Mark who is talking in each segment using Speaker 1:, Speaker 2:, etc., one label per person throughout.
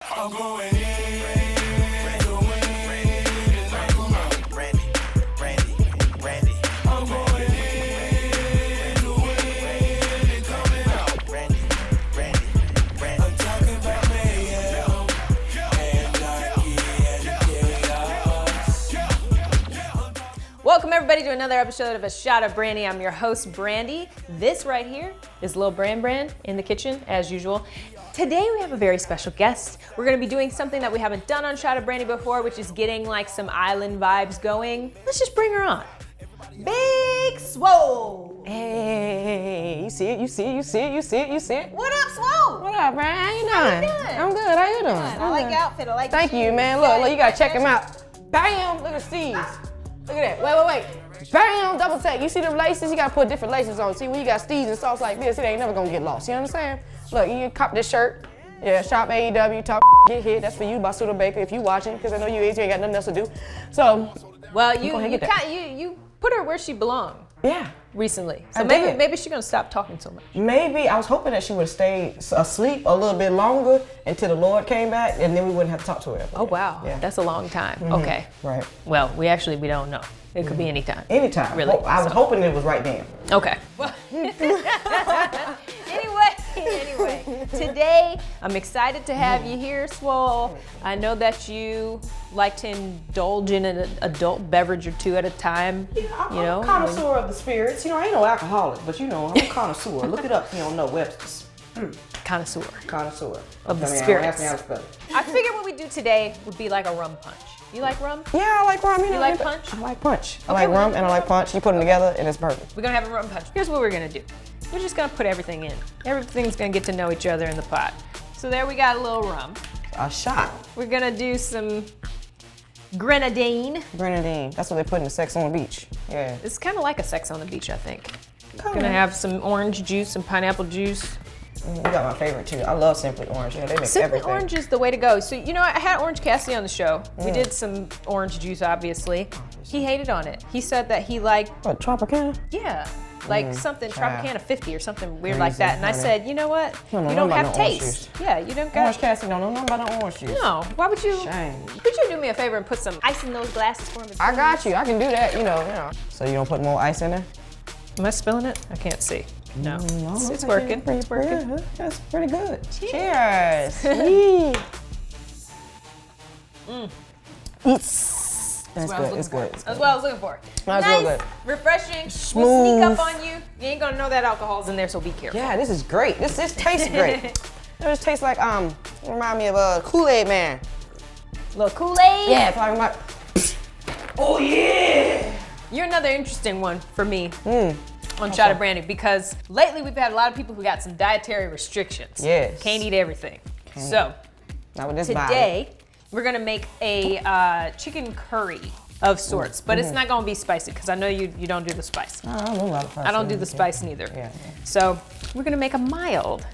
Speaker 1: I'm going in to win and I'm going
Speaker 2: Brandy.
Speaker 1: I'm going in to win and coming out.
Speaker 2: Brandy.
Speaker 1: I'm talking about mayhem anarchy and chaos.
Speaker 3: Welcome everybody to another episode of A Shot of Brandy. I'm your host, Brandy. This right here is Lil Brand in the kitchen, as usual. Today we have a very special guest. We're gonna be doing something that we haven't done on Shot of Brandy before, which is getting like some island vibes going. Let's just bring her on. Big Swole.
Speaker 4: Hey, you see it?
Speaker 3: What up, Swole?
Speaker 4: What up, man? How you doing?
Speaker 3: How you doing?
Speaker 4: I'm good. How you doing?
Speaker 3: I like your outfit. I like
Speaker 4: Thank
Speaker 3: the
Speaker 4: you,
Speaker 3: shoes.
Speaker 4: man. Look, you gotta check him out. Bam! Look at Steve's. Look at that. Wait. Bam! Double take. You see them laces? You gotta put different laces on. See, when you got Steve's and sauce like this, it ain't never gonna get lost. You understand? Look, you can cop this shirt. Yeah, shop AEW, talk get hit. That's for you, Basuda Baker, if you watching, because I know you ain't got nothing else to do. So,
Speaker 3: Well,
Speaker 4: go ahead and get that.
Speaker 3: you put her where she belonged
Speaker 4: yeah.
Speaker 3: recently.
Speaker 4: I
Speaker 3: So
Speaker 4: did.
Speaker 3: maybe she's gonna stop talking so much.
Speaker 4: Maybe I was hoping that she would stay asleep a little bit longer until the Lord came back, and then we wouldn't have to talk to her.
Speaker 3: Oh wow,
Speaker 4: Yeah.
Speaker 3: that's a long time. Okay.
Speaker 4: Right.
Speaker 3: Well, we don't know. It could be anytime.
Speaker 4: Anytime.
Speaker 3: Really?
Speaker 4: I was hoping it was right then.
Speaker 3: Okay. Well, anyway, today I'm excited to have you here, Swole. I know that you like to indulge in an adult beverage or two at a time.
Speaker 4: I'm
Speaker 3: You know,
Speaker 4: a connoisseur of the spirits. You know, I ain't no alcoholic, but you know, I'm a connoisseur. Look it up if you don't know Webster's.
Speaker 3: connoisseur.
Speaker 4: Connoisseur.
Speaker 3: Of the
Speaker 4: Ask
Speaker 3: spirits.
Speaker 4: me how to spell it.
Speaker 3: I figured what we do today would be like a rum punch. You like rum?
Speaker 4: Yeah, I like rum. You know,
Speaker 3: like punch?
Speaker 4: I like punch. I
Speaker 3: Okay,
Speaker 4: like rum and I like punch. You put them together and it's perfect.
Speaker 3: We're gonna have a rum punch. Here's what we're gonna do. We're just gonna put everything in. Everything's gonna get to know each other in the pot. So there we got a little rum.
Speaker 4: A shot.
Speaker 3: We're gonna do some grenadine.
Speaker 4: Grenadine. That's what they put in the Sex on the Beach. Yeah.
Speaker 3: It's kind of like a Sex on the Beach, I think.
Speaker 4: Kinda.
Speaker 3: Gonna have some orange juice, some pineapple juice.
Speaker 4: You got my favorite too. I love Simply Orange. You know, they make
Speaker 3: Simply
Speaker 4: everything.
Speaker 3: orange is the way to go. So, you know, I had Orange Cassidy on the show. We did some orange juice, obviously. He hated on it. He said that he liked,
Speaker 4: What, Tropicana?
Speaker 3: yeah, like something
Speaker 4: child.
Speaker 3: Tropicana 50 or something weird like that. And I
Speaker 4: honey.
Speaker 3: said, you know what?
Speaker 4: don't know
Speaker 3: You don't
Speaker 4: nothing
Speaker 3: have
Speaker 4: about no orange
Speaker 3: taste.
Speaker 4: juice.
Speaker 3: Yeah, you don't
Speaker 4: Orange
Speaker 3: got.
Speaker 4: Cassidy don't know nothing about no orange juice.
Speaker 3: No. Why would you?
Speaker 4: Shame.
Speaker 3: Could you do me a favor and put some ice in those glasses for me?
Speaker 4: I got you. I can do that, you know. So you don't put more ice in there?
Speaker 3: Am I spilling it? I can't see. No. It's
Speaker 4: It's
Speaker 3: working.
Speaker 4: Pretty,
Speaker 3: It's working.
Speaker 4: good. That's pretty good.
Speaker 3: Cheers.
Speaker 4: Cheers. Yee. That's
Speaker 3: That's what I was
Speaker 4: good.
Speaker 3: looking
Speaker 4: It's
Speaker 3: for.
Speaker 4: good.
Speaker 3: That's what I was looking for.
Speaker 4: That's
Speaker 3: nice,
Speaker 4: real good.
Speaker 3: refreshing. We'll
Speaker 4: Smooth.
Speaker 3: sneak up on you. You ain't gonna know that alcohol's in there, so be careful.
Speaker 4: Yeah, this is great. This tastes great. It just tastes like remind me of Kool-Aid Man.
Speaker 3: Little Kool-Aid.
Speaker 4: Yeah, talking about. Oh yeah.
Speaker 3: You're another interesting one for me on Shot of Brandy because lately we've had a lot of people who got some dietary restrictions.
Speaker 4: Yes.
Speaker 3: Can't eat everything. So
Speaker 4: Not with this body.
Speaker 3: today we're gonna make a chicken curry of sorts, but it's not gonna be spicy because I know you don't do the spice.
Speaker 4: I don't know about the
Speaker 3: I don't do the spice neither.
Speaker 4: Yeah.
Speaker 3: So we're gonna make a mild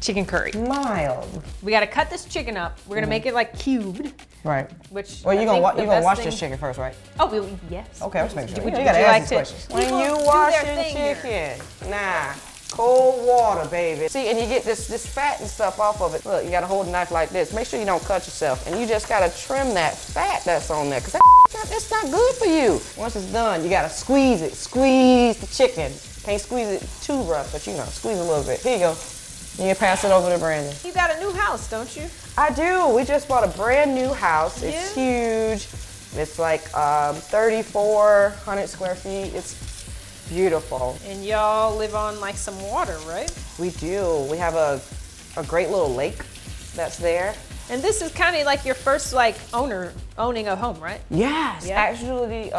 Speaker 3: chicken curry.
Speaker 4: Mild.
Speaker 3: We gotta cut this chicken up. We're gonna make it like cubed,
Speaker 4: Right.
Speaker 3: which
Speaker 4: Well,
Speaker 3: I
Speaker 4: you gonna
Speaker 3: think the
Speaker 4: you gonna
Speaker 3: best
Speaker 4: wash
Speaker 3: thing-
Speaker 4: this chicken first, right?
Speaker 3: Oh, yes.
Speaker 4: Okay, let's make sure.
Speaker 3: Would
Speaker 4: you
Speaker 3: you
Speaker 4: gotta
Speaker 3: like
Speaker 4: ask
Speaker 3: to-
Speaker 4: these questions.
Speaker 3: People
Speaker 4: When you
Speaker 3: do
Speaker 4: wash
Speaker 3: their
Speaker 4: your
Speaker 3: thing here.
Speaker 4: chicken, cold water, baby. See, and you get this fat and stuff off of it. Look, you gotta hold the knife like this. Make sure you don't cut yourself, and you just gotta trim that fat that's on there, cause that's not good for you. Once it's done, you gotta squeeze it. Squeeze the chicken. Can't squeeze it too rough, but you know, squeeze a little bit. Here you go. You can pass it over to Brandon.
Speaker 3: You got a new house, don't you?
Speaker 4: I do. We just bought a brand new house. It's huge. It's like 3,400 square feet. It's beautiful.
Speaker 3: And y'all live on like some water, right?
Speaker 4: We do. We have a great little lake that's there.
Speaker 3: And this is kind of like your first like owning a home, right?
Speaker 4: Yes.
Speaker 3: Yeah.
Speaker 4: Actually,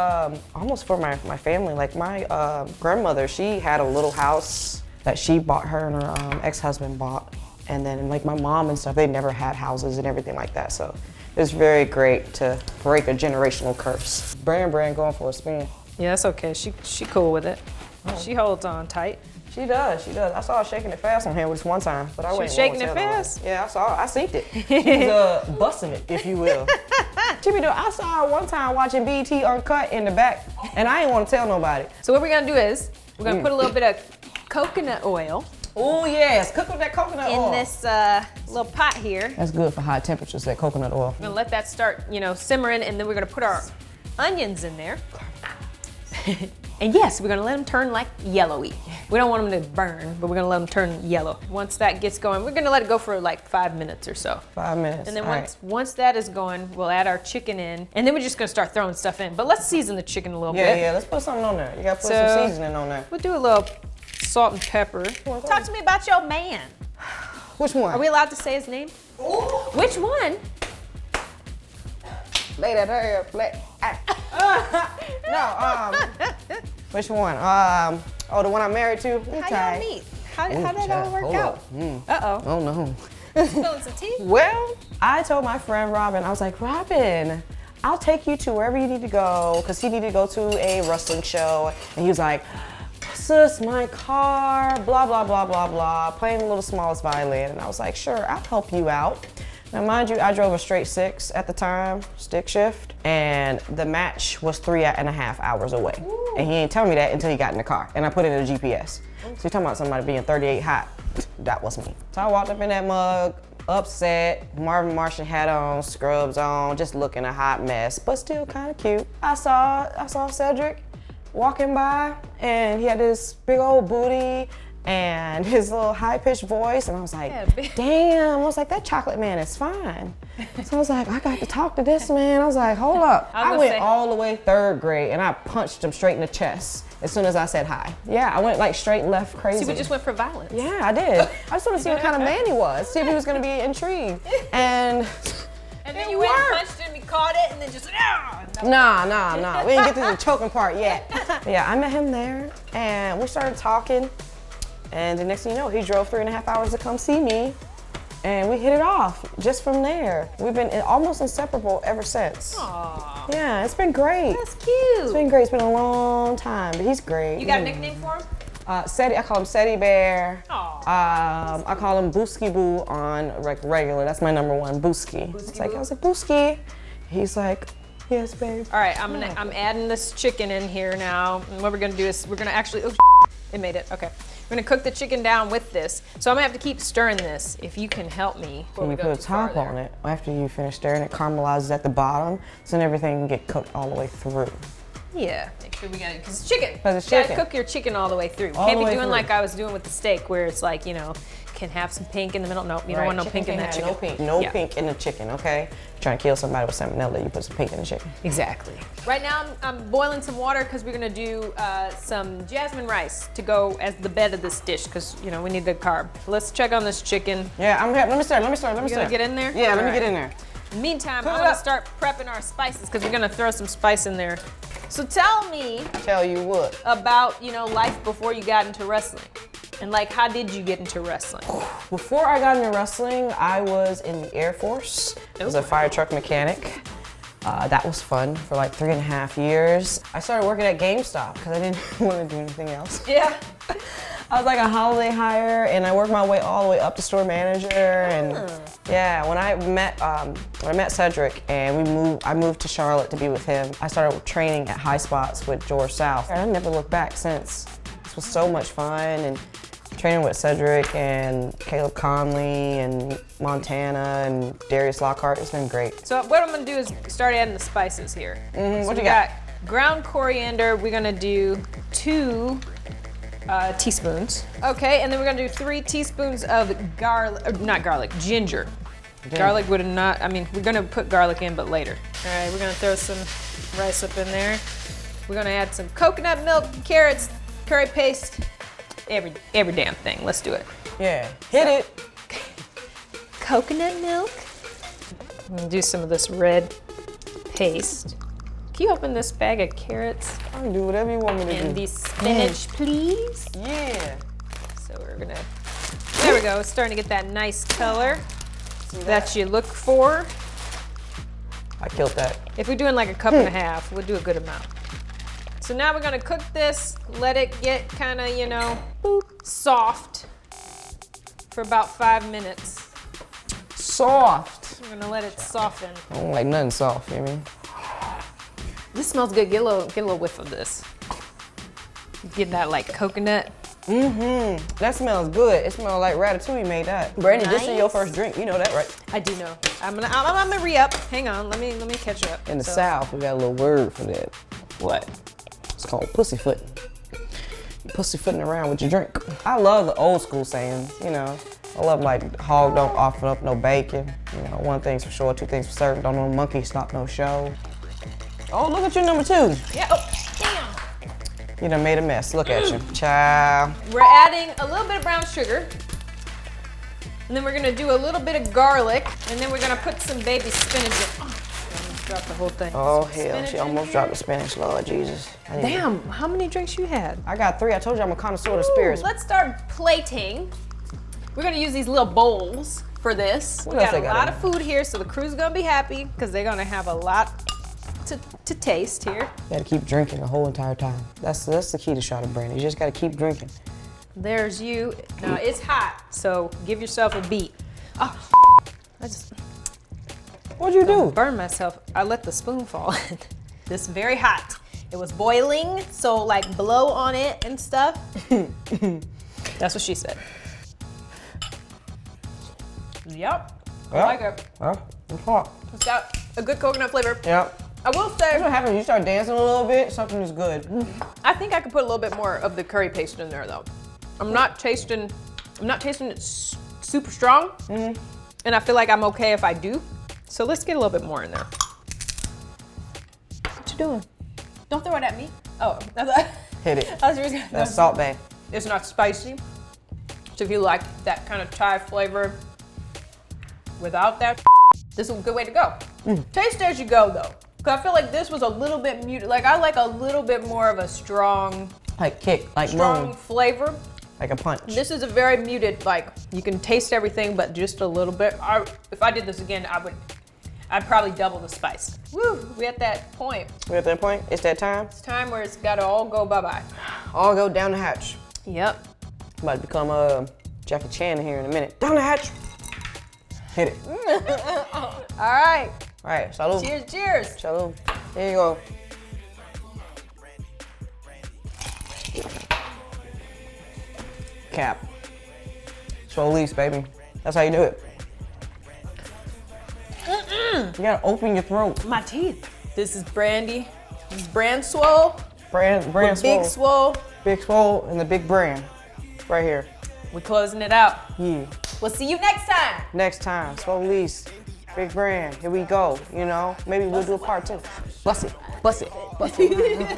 Speaker 4: almost for my family. Like my grandmother, she had a little house that she bought, her and her ex-husband bought. And then like my mom and stuff, they never had houses and everything like that. So it's very great to break a generational curse. Brand going for a spin.
Speaker 3: Yeah, that's okay. She cool with it. She holds on tight.
Speaker 4: She does. I saw her shaking it fast on here this one time, but I wasn't
Speaker 3: shaking
Speaker 4: gonna
Speaker 3: it
Speaker 4: tell nobody.
Speaker 3: fast?
Speaker 4: Yeah, I saw her. I seen it. She was busting it, if you will. I saw her one time watching BET Uncut in the back, and I didn't want to tell nobody.
Speaker 3: So what we're gonna do is we're gonna put a little bit of coconut oil
Speaker 4: Oh yes, cook with that coconut oil.
Speaker 3: in this little pot here.
Speaker 4: That's good for high temperatures, that coconut oil.
Speaker 3: We're gonna let that start, simmering, and then we're gonna put our onions in there. And yes, we're gonna let them turn like yellowy. We don't want them to burn, but we're gonna let them turn yellow. Once that gets going, we're gonna let it go for like 5 minutes or so.
Speaker 4: 5 minutes.
Speaker 3: And then
Speaker 4: All right.
Speaker 3: once that is going, we'll add our chicken in, and then we're just gonna start throwing stuff in. But let's season the chicken a little bit.
Speaker 4: Yeah, let's put something on there. You gotta put
Speaker 3: So-
Speaker 4: some seasoning on there.
Speaker 3: We'll do a little salt and pepper. Talk to me about your man.
Speaker 4: Which one?
Speaker 3: Are we allowed to say his name? Which one?
Speaker 4: Lay that hair flat. No, which one? The one I'm married to?
Speaker 3: How y'all meet? How did that all work
Speaker 4: Hold
Speaker 3: out?
Speaker 4: up.
Speaker 3: Uh-oh.
Speaker 4: Oh no.
Speaker 3: Spilling some tea?
Speaker 4: Well, I told my friend Robin, I was like, Robin, I'll take you to wherever you need to go, because he needed to go to a wrestling show. And he was like, sis, my car, blah, blah, blah, blah, blah, playing a little smallest violin. And I was like, sure, I'll help you out. Now, mind you, I drove a straight 6 at the time, stick shift, and the match was 3.5 hours away. Ooh. And he didn't tell me that until he got in the car, and I put it in the GPS. So you're talking about somebody being 38 hot. That was me. So I walked up in that mug, upset, Marvin Martian hat on, scrubs on, just looking a hot mess, but still kind of cute. I saw Cedric walking by, and he had this big old booty and his little high-pitched voice, and I was like, damn, I was like, that chocolate man is fine. So I was like, I got to talk to this man. I was like, hold up. I went all the way 3rd grade, and I punched him straight in the chest as soon as I said hi. Yeah, I went like straight left crazy.
Speaker 3: So we just went for violence.
Speaker 4: Yeah, I did. I just want to see what kind of man he was, see if he was going to be intrigued. And
Speaker 3: then you went and punched him, he caught it, and then just,
Speaker 4: Nah. We didn't get to the choking part yet. Yeah, I met him there, and we started talking. And the next thing you know, he drove 3.5 hours to come see me, and we hit it off just from there. We've been almost inseparable ever since.
Speaker 3: Aww.
Speaker 4: Yeah, it's been great.
Speaker 3: That's cute.
Speaker 4: It's been great. It's been a long time, but he's great.
Speaker 3: You got a nickname for him?
Speaker 4: Seti, I call him Seti Bear.
Speaker 3: Aw.
Speaker 4: I call him Booski Boo on regular. That's my number one, Booski. It's like, I was like, Booski. He's like, yes, babe.
Speaker 3: All right, I'm adding this chicken in here now. And what we're gonna do is we're gonna actually, it made it, okay. We're gonna cook the chicken down with this. So I'm gonna have to keep stirring this if you can help me.
Speaker 4: When you put a top on it, after you finish stirring, it caramelizes at the bottom, so then everything can get cooked all the way through.
Speaker 3: Yeah, make sure we got it, because it's chicken.
Speaker 4: Because it's
Speaker 3: You
Speaker 4: chicken.
Speaker 3: gotta cook your chicken all the way through.
Speaker 4: All
Speaker 3: Can't
Speaker 4: the
Speaker 3: be
Speaker 4: way
Speaker 3: doing
Speaker 4: through.
Speaker 3: like I was doing with the steak, where it's like, can have some pink in the middle. No, you don't want no pink in that chicken.
Speaker 4: No pink. No
Speaker 3: Yeah.
Speaker 4: pink in the chicken, okay? You're trying to kill somebody with salmonella, you put some pink in the chicken.
Speaker 3: Exactly. Right now I'm boiling some water because we're gonna do some jasmine rice to go as the bed of this dish, because we need the carb. Let's check on this chicken.
Speaker 4: Yeah, let me start.
Speaker 3: You gonna get in there?
Speaker 4: Yeah, let me
Speaker 3: All
Speaker 4: get
Speaker 3: right.
Speaker 4: in there.
Speaker 3: Meantime,
Speaker 4: Put
Speaker 3: I'm
Speaker 4: it
Speaker 3: gonna
Speaker 4: up.
Speaker 3: start prepping our spices because we're gonna throw some spice in there. So tell me
Speaker 4: Tell you what.
Speaker 3: about life before you got into wrestling, and like how did you get into wrestling?
Speaker 4: Before I got into wrestling, I was in the Air Force. I was a fire truck mechanic. That was fun for like 3.5 years. I started working at GameStop because I didn't want to do anything else.
Speaker 3: Yeah.
Speaker 4: I was like a holiday hire, and I worked my way all the way up to store manager. And yeah, when I met Cedric and I moved to Charlotte to be with him, I started training at High Spots with George South. And I never looked back since. This was so much fun, and training with Cedric and Caleb Conley and Montana and Darius Lockhart, it's been great.
Speaker 3: So what I'm gonna do is start adding the spices here. So
Speaker 4: What
Speaker 3: we
Speaker 4: you got?
Speaker 3: ground coriander. We're gonna do 2 teaspoons. Okay, and then we're gonna do 3 teaspoons of ginger. Garlic would not, we're gonna put garlic in, but later. All right, we're gonna throw some rice up in there. We're gonna add some coconut milk, carrots, curry paste, every damn thing. Let's do it.
Speaker 4: Yeah, hit it.
Speaker 3: Coconut milk. I'm gonna do some of this red paste. Can you open this bag of carrots
Speaker 4: I can do whatever you want me to
Speaker 3: and
Speaker 4: do.
Speaker 3: the spinach, please?
Speaker 4: Yeah.
Speaker 3: So we're gonna, there we go. It's starting to get that nice color that you look for.
Speaker 4: I killed that.
Speaker 3: If we're doing like a cup and a half, we'll do a good amount. So now we're gonna cook this, let it get kind of, soft for about 5 minutes.
Speaker 4: Soft.
Speaker 3: We're gonna let it soften.
Speaker 4: I don't like nothing soft, you know what I mean?
Speaker 3: This smells good. Get a little whiff of this. Get that like coconut
Speaker 4: That smells good. It smells like Ratatouille made that. Brandy, this is your
Speaker 3: Nice.
Speaker 4: first drink. You know that, right?
Speaker 3: I do know. I'm gonna re-up. Hang on, let me catch up.
Speaker 4: In the
Speaker 3: So,
Speaker 4: South, we got a little word for that. What? It's called pussyfooting. You pussyfooting around with your drink. I love the old school sayings, you know. I love like hog don't offer up no bacon. You know, one thing's for sure, two things for certain. Don't no monkey stop no show. Oh, look at you, number 2.
Speaker 3: Yeah. Oh, damn.
Speaker 4: You done made a mess. Look at you, child.
Speaker 3: We're adding a little bit of brown sugar. And then we're gonna do a little bit of garlic. And then we're gonna put some baby spinach in. Oh, I almost dropped the whole thing.
Speaker 4: Oh
Speaker 3: Some
Speaker 4: hell,
Speaker 3: spinach
Speaker 4: she
Speaker 3: in
Speaker 4: almost
Speaker 3: here.
Speaker 4: dropped the spinach, Lord Jesus.
Speaker 3: Damn, how many drinks you had?
Speaker 4: I got 3. I told you I'm a connoisseur of spirits.
Speaker 3: Let's start plating. We're gonna use these little bowls for this.
Speaker 4: What
Speaker 3: We
Speaker 4: else
Speaker 3: got
Speaker 4: they
Speaker 3: a
Speaker 4: got
Speaker 3: lot
Speaker 4: in
Speaker 3: of food here, so the crew's gonna be happy because they're gonna have a lot to taste here.
Speaker 4: You gotta keep drinking the whole entire time. That's the key to shot of brandy. You just gotta keep drinking.
Speaker 3: There's you. Now it's hot, so give yourself a beat. Oh, I just
Speaker 4: What'd you do?
Speaker 3: burned myself. I let the spoon fall in. This is very hot. It was boiling, so like blow on it and stuff. That's what she said. Yep. I
Speaker 4: Well,
Speaker 3: like it.
Speaker 4: Well, it's hot.
Speaker 3: It's got a good coconut flavor.
Speaker 4: Yep.
Speaker 3: I will
Speaker 4: That's
Speaker 3: say,
Speaker 4: what happens. You start dancing a little bit, something is good.
Speaker 3: I think I could put a little bit more of the curry paste in there though. I'm not tasting it super strong. And I feel like I'm okay if I do. So let's get a little bit more in there. What you doing? Don't throw it at me. Oh, I thought,
Speaker 4: Hit it.
Speaker 3: I was just gonna,
Speaker 4: That's Salt Bay.
Speaker 3: It's not spicy. So if you like that kind of Thai flavor without that, this is a good way to go. Taste as you go though. Cause I feel like this was a little bit muted. Like I like a little bit more of a strong
Speaker 4: Like kick, like moon,
Speaker 3: flavor.
Speaker 4: like a punch.
Speaker 3: This is a very muted, like you can taste everything, but just a little bit. If I did this again, I'd probably double the spice. Woo, we at that point.
Speaker 4: We at that point? It's that time?
Speaker 3: It's time where it's gotta all go bye-bye.
Speaker 4: All go down the hatch.
Speaker 3: Yep.
Speaker 4: About to become Jackie Chan here in a minute. Down the hatch. Hit it.
Speaker 3: All right.
Speaker 4: All right, salud.
Speaker 3: Cheers, cheers.
Speaker 4: Salud. Here you go. Cap. Solis, baby. That's how you do it. You gotta open your throat.
Speaker 3: My teeth. This is brandy. This is brand swole.
Speaker 4: Brand
Speaker 3: Big
Speaker 4: swole.
Speaker 3: swole.
Speaker 4: Big swole and the big brand. Right here.
Speaker 3: We're closing it out.
Speaker 4: Yeah.
Speaker 3: We'll see you next time.
Speaker 4: Next time, Solis. Big brand. Here we go. You know, maybe we'll do a part 2. Bust it. Bust it. Bust it.
Speaker 1: Everybody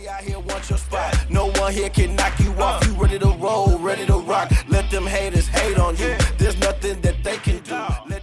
Speaker 1: out here wants your spot. No one here can knock you off. You ready to roll, ready to rock. Let them haters hate on you. There's nothing that they can do. Let